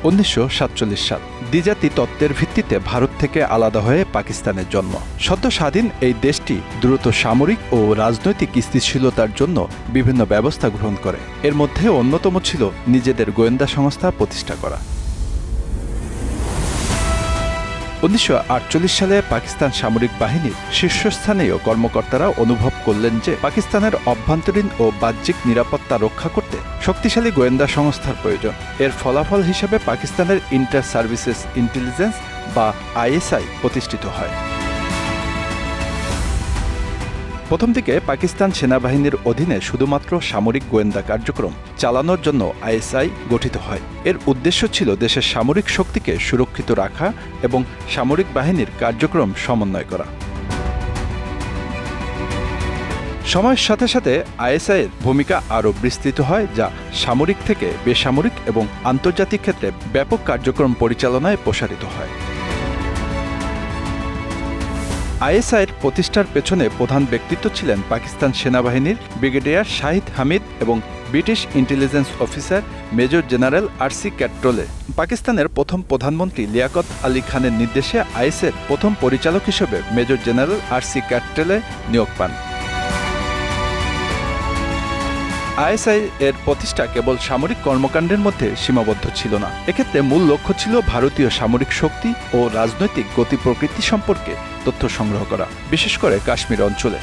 1947 সাল। দ্বিজাতি তত্ত্বের ভিত্তিতে ভারত থেকে আলাদা হয়ে পাকিস্তানের জন্ম। সদ্য স্বাধীন এই দেশটি দ্রুত সামরিক ও রাজনৈতিক স্থিতিশীলতার জন্য বিভিন্ন ব্যবস্থা গ্রহণ করে। এর মধ্যে অন্যতম ছিল নিজেদের গোয়েন্দা সংস্থা প্রতিষ্ঠা করা। 1948 সালে পাকিস্তান সামরিক বাহিনীর শীর্ষস্থানীয় কর্মকর্তারা অনুভব করলেন যে পাকিস্তানের অভ্যন্তরীণ ও বাহ্যিক নিরাপত্তা রক্ষা করতে শক্তিশালী গোয়েন্দা সংস্থার প্রয়োজন। এর ফলাফল হিসেবে পাকিস্তানের ইন্টার সার্ভিসেস ইন্টেলিজেন্স বা ISI প্রতিষ্ঠিত হয়। প্রথম দিকে পাকিস্তান সেনাবাহিনীর অধীনে শুধুমাত্র সামরিক গোয়েন্দা কার্যক্রম চালানোর জন্য ISI গঠিত হয়। এর উদ্দেশ্য ছিল দেশের সামরিক শক্তিকে সুরক্ষিত রাখা এবং সামরিক বাহিনীর কার্যক্রম সমন্বয় করা। সময়ের সাথে সাথে ISI এর ভূমিকা আরও বিস্তৃত হয়, যা সামরিক থেকে বেসামরিক এবং আন্তর্জাতিক ক্ষেত্রে ব্যাপক কার্যক্রম পরিচালনায় প্রসারিত হয়। ISI এর প্রতিষ্ঠার পেছনে প্রধান ব্যক্তিত্ব ছিলেন পাকিস্তান সেনাবাহিনীর ব্রিগেডিয়ার শাহিদ হামিদ এবং British intelligence officer major general RC ক্যাট্রোলে। পাকিস্তানের প্রথম প্রধানমন্ত্রী লিয়াকত আলী খানের নির্দেশে ISI এর প্রথম পরিচালক হিসেবে মেজর জেনারেল RC ক্যাট্রোলে নিয়োগ পান। ISI এর প্রতিষ্ঠা কেবল সামরিক কর্মকাণ্ডের মধ্যে সীমাবদ্ধ ছিল না। এক্ষেত্রে মূল লক্ষ্য ছিল ভারতীয় সামরিক শক্তি ও রাজনৈতিক গতি প্রকৃতি সম্পর্কে তথ্য সংগ্রহ করা, বিশেষ করে কাশ্মীর অঞ্চলে।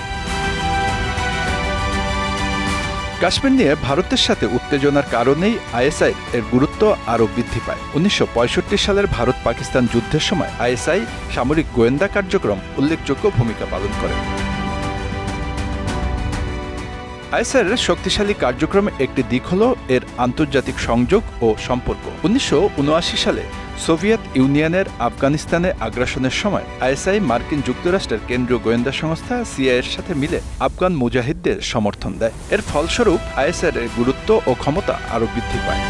কাশ্মীর নিয়ে ভারতের সাথে উত্তেজনার কারণেই ISI এর গুরুত্ব আরও বৃদ্ধি পায়। 1965 সালের ভারত পাকিস্তান যুদ্ধের সময় ISI সামরিক গোয়েন্দা কার্যক্রম উল্লেখযোগ্য ভূমিকা পালন করে। ISI এর শক্তিশালী কার্যক্রমের একটি দিক হল এর আন্তর্জাতিক সংযোগ ও সম্পর্ক। 1979 সালে সোভিয়েত ইউনিয়নের আফগানিস্তানে আগ্রাসনের সময় ISI মার্কিন যুক্তরাষ্ট্রের কেন্দ্রীয় গোয়েন্দা সংস্থা CIA এর সাথে মিলে আফগান মুজাহিদদের সমর্থন দেয়। এর ফলস্বরূপ ISI এর গুরুত্ব ও ক্ষমতা আরও বৃদ্ধি পায়।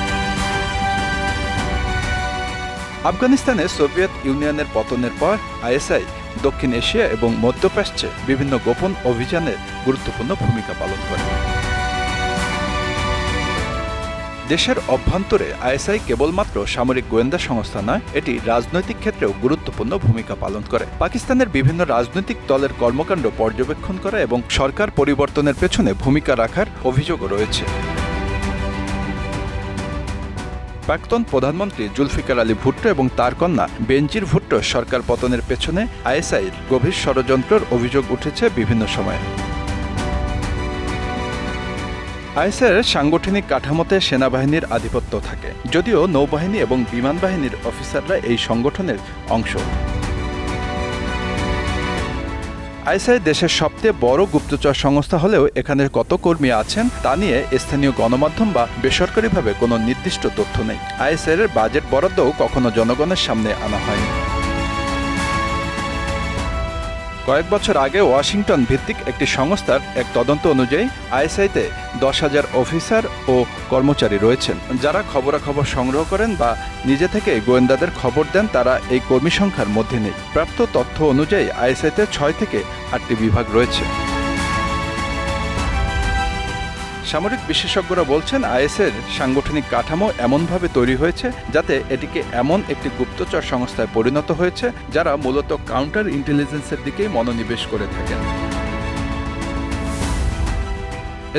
আফগানিস্তানে সোভিয়েত ইউনিয়নের পতনের পর ISI দক্ষিণ এশিয়া এবং মধ্যপ্রাচ্যে বিভিন্ন গোপন অভিযানে গুরুত্বপূর্ণ ভূমিকা পালন করে। দেশের অভ্যন্তরে ISI কেবলমাত্র সামরিক গোয়েন্দা সংস্থা নয়, এটি রাজনৈতিক ক্ষেত্রেও গুরুত্বপূর্ণ ভূমিকা পালন করে। পাকিস্তানের বিভিন্ন রাজনৈতিক দলের কর্মকাণ্ড পর্যবেক্ষণ করা এবং সরকার পরিবর্তনের পেছনে ভূমিকা রাখার অভিযোগও রয়েছে। প্রাক্তন প্রধানমন্ত্রী জুলফিকার আলী ভুট্টো এবং তার কন্যা বেনজির ভুট্টো সরকার পতনের পেছনে ISI এর গভীর ষড়যন্ত্রের অভিযোগ উঠেছে বিভিন্ন সময়ে। ISI এর সাংগঠনিক কাঠামোতে সেনাবাহিনীর আধিপত্য থাকে, যদিও নৌবাহিনী এবং বিমান বাহিনীর অফিসাররা এই সংগঠনের অংশ। ISI দেশের সবচেয়ে বড় গুপ্তচর সংস্থা হলেও এখানে কত কর্মী আছেন তা নিয়ে স্থানীয় গণমাধ্যম বা বেসরকারিভাবে কোনো নির্দিষ্ট তথ্য নেই। ISI এর বাজেট বরাদ্দও কখনো জনগণের সামনে আনা হয়নি। কয়েক বছর আগে ওয়াশিংটন ভিত্তিক একটি সংস্থার এক তদন্ত অনুযায়ী ISI-তে 10,000 অফিসার ও কর্মচারী রয়েছেন, যারা খবরাখবর সংগ্রহ করেন বা নিজে থেকে গোয়েন্দাদের খবর দেন। তারা এই কর্মী সংখ্যার মধ্যে নেই। প্রাপ্ত তথ্য অনুযায়ী ISI-তে 6 থেকে 8টি বিভাগ রয়েছে। সামরিক বিশেষজ্ঞরা বলছেন ISI এর সাংগঠনিক কাঠামো এমনভাবে তৈরি হয়েছে যাতে এটিকে এমন একটি গুপ্তচর সংস্থায় পরিণত হয়েছে যারা মূলত কাউন্টার ইন্টেলিজেন্সের দিকেই মনোনিবেশ করে থাকেন।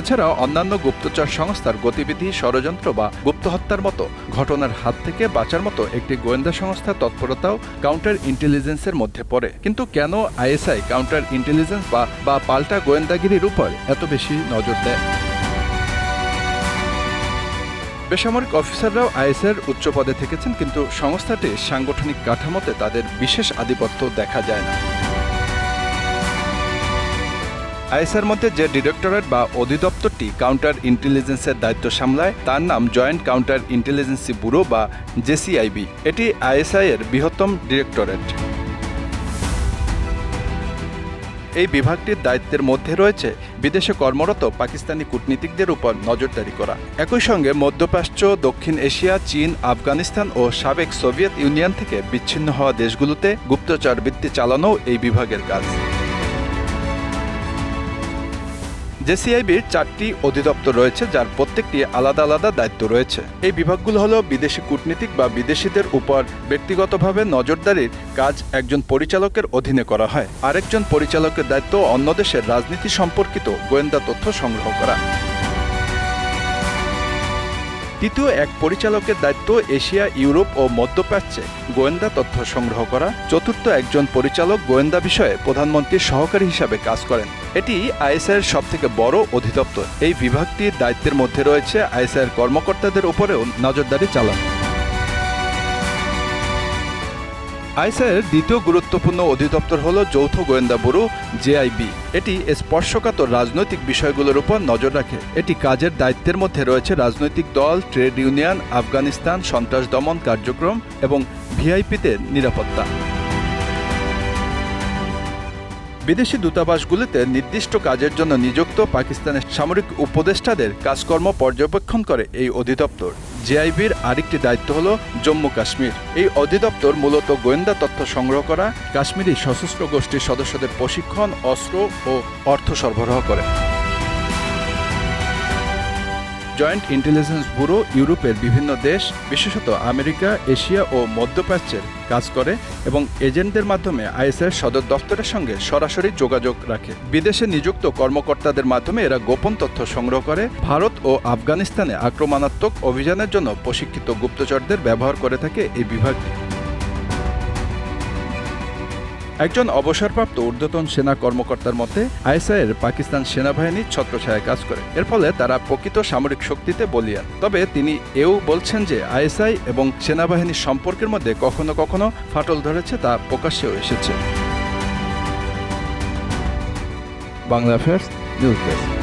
এছাড়াও অন্যান্য গুপ্তচর সংস্থার গতিবিধি, ষড়যন্ত্র বা গুপ্তহত্যার মতো ঘটনার হাত থেকে বাঁচার মতো একটি গোয়েন্দা সংস্থার তৎপরতাও কাউন্টার ইন্টেলিজেন্সের মধ্যে পড়ে। কিন্তু কেন ISI কাউন্টার ইন্টেলিজেন্স বা পাল্টা গোয়েন্দাগিরির উপর এত বেশি নজর দেয়? বেসামরিক অফিসাররাও ISI এর উচ্চ পদে থেকেছেন, কিন্তু সংস্থাটির সাংগঠনিক কাঠামোতে তাদের বিশেষ আধিপত্য দেখা যায় না। ISI এর মধ্যে যে ডিরেক্টরেট বা অধিদপ্তরটি কাউন্টার ইন্টেলিজেন্সের দায়িত্ব সামলায় তার নাম জয়েন্ট কাউন্টার ইন্টেলিজেন্সি ব্যুরো বা JCIB। এটি ISI এর বৃহত্তম ডিরেক্টরেট। এই বিভাগটির দায়িত্বের মধ্যে রয়েছে বিদেশে কর্মরত পাকিস্তানি কূটনীতিকদের উপর নজরদারি করা। একই সঙ্গে মধ্যপ্রাচ্য, দক্ষিণ এশিয়া, চীন, আফগানিস্তান ও সাবেক সোভিয়েত ইউনিয়ন থেকে বিচ্ছিন্ন হওয়া দেশগুলোতে গুপ্তচরবৃত্তি চালানো এই বিভাগের কাজ। জেসিআইবির 4টি অধিদপ্তর রয়েছে, যার প্রত্যেকটি আলাদা আলাদা দায়িত্ব রয়েছে। এই বিভাগগুলো হলো বিদেশি কূটনীতিক বা বিদেশিদের উপর ব্যক্তিগতভাবে নজরদারির কাজ একজন পরিচালকের অধীনে করা হয়। আরেকজন পরিচালকের দায়িত্ব অন্য দেশের রাজনীতি সম্পর্কিত গোয়েন্দা তথ্য সংগ্রহ করা। তৃতীয় এক পরিচালকের দায়িত্ব এশিয়া, ইউরোপ ও মধ্যপ্রাচ্যে গোয়েন্দা তথ্য সংগ্রহ করা। চতুর্থ একজন পরিচালক গোয়েন্দা বিষয়ে প্রধানমন্ত্রীর সহকারী হিসাবে কাজ করেন। এটি আইএসআইয়ের সবথেকে বড় অধিদপ্তর। এই বিভাগটির দায়িত্বের মধ্যে রয়েছে আইএসআইয়ের কর্মকর্তাদের উপরেও নজরদারি চালানো। আইএসআইয়ের দ্বিতীয় গুরুত্বপূর্ণ অধিদপ্তর হল যৌথ গোয়েন্দা ব্যুরো জেআইবি। এটি স্পর্শকাতর রাজনৈতিক বিষয়গুলোর উপর নজর রাখে। এটি কাজের দায়িত্বের মধ্যে রয়েছে রাজনৈতিক দল, ট্রেড ইউনিয়ন, আফগানিস্তান, সন্ত্রাস দমন কার্যক্রম এবং ভিআইপিদের নিরাপত্তা। বিদেশি দূতাবাসগুলিতে নির্দিষ্ট কাজের জন্য নিযুক্ত পাকিস্তানের সামরিক উপদেষ্টাদের কাজকর্ম পর্যবেক্ষণ করে এই অধিদপ্তর। জেআইবির আরেকটি দায়িত্ব হল জম্মু কাশ্মীর। এই অধিদপ্তর মূলত গোয়েন্দা তথ্য সংগ্রহ করা, কাশ্মীরি সশস্ত্র গোষ্ঠীর সদস্যদের প্রশিক্ষণ, অস্ত্র ও অর্থ সরবরাহ করে। জয়েন্ট ইন্টেলিজেন্স ব্যুরো ইউরোপের বিভিন্ন দেশ, বিশেষত আমেরিকা, এশিয়া ও মধ্যপ্রাচ্যের কাজ করে এবং এজেন্টদের মাধ্যমে আইএসআইয়ের সদর দফতরের সঙ্গে সরাসরি যোগাযোগ রাখে। বিদেশে নিযুক্ত কর্মকর্তাদের মাধ্যমে এরা গোপন তথ্য সংগ্রহ করে। ভারত ও আফগানিস্তানে আক্রমণাত্মক অভিযানের জন্য প্রশিক্ষিত গুপ্তচরদের ব্যবহার করে থাকে এই বিভাগটি। একজন অবসরপ্রাপ্ত ঊর্ধ্বতন সেনা কর্মকর্তার মতে আইএসআইয়ের পাকিস্তান সেনাবাহিনীর ছত্রছায়ায় কাজ করে। এর ফলে তারা প্রকৃত সামরিক শক্তিতে বলীয়ান। তবে তিনি এও বলছেন যে আইএসআই এবং সেনাবাহিনীর সম্পর্কের মধ্যে কখনো কখনো ফাটল ধরেছে, তা প্রকাশ্যেও এসেছে। Bangla affairs news desk.